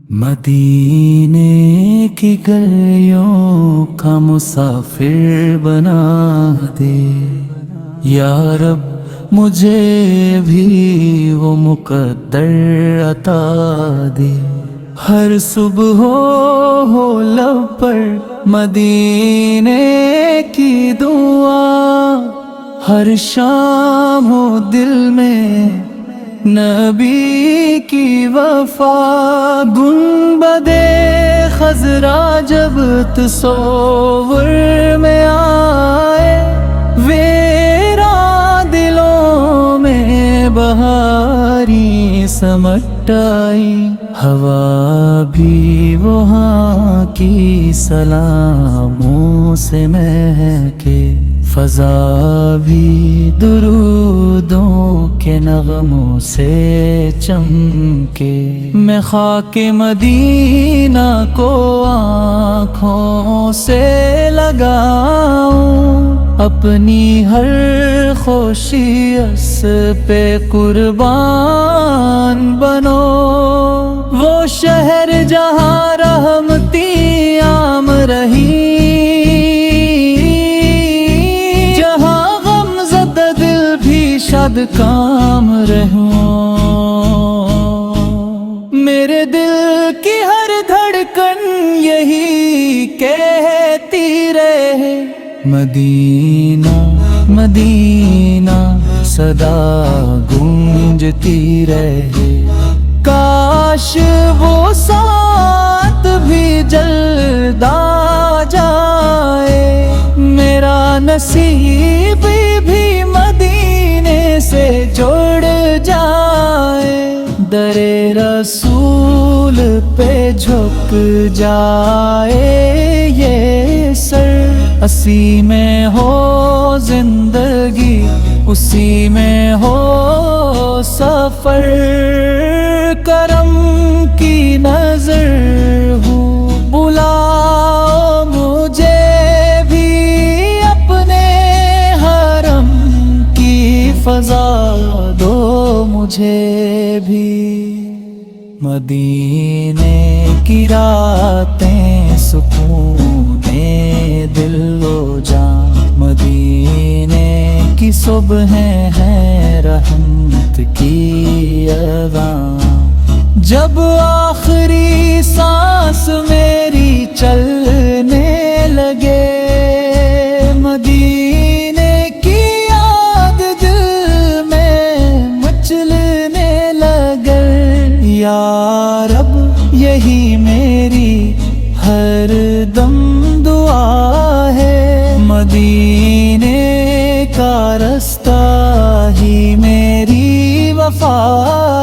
مدینے کی گلیوں کا مسافر بنا دے یا رب، مجھے بھی وہ مقدر عطا دے۔ ہر صبح ہو لب پر مدینے کی دعا، ہر شام ہو دل میں نبی کی وفا۔ گنبد خضرا جب تصور میں آئے، ویران دلوں میں بہاری سمٹ آئی۔ ہوا بھی وہاں کی سلاموں سے مہکے، فضا بھی درودوں کے نغموں سے چمکے۔ میں خاک مدینہ کو آنکھوں سے لگاؤں، اپنی ہر خوشی اس پہ قربان بنو۔ وہ شہر جہاں رحمتی عام رہی، شاد کام رہوں۔ میرے دل کی ہر دھڑکن یہی کہتی رہے، مدینہ مدینہ صدا گونجتی رہے۔ کاش وہ ساتھ بھی جلد آ جائے، میرا نصیب بھی سے جڑ جائے۔ در رسول پہ جھک جائے یہ سر، اسی میں ہو زندگی، اسی میں ہو سفر۔ کرم کی نظر ہوں، بلاؤ مجھے فضا دو مجھے بھی۔ مدینے کی راتیں سکون دل و جان، مدینے کی صبحیں ہیں رحمت کی اذان۔ جب آخری سانس میری چلنے لگے، مدینے کی یا رب یہی میری ہر دم دعا ہے، مدینے کا رستہ ہی میری وفا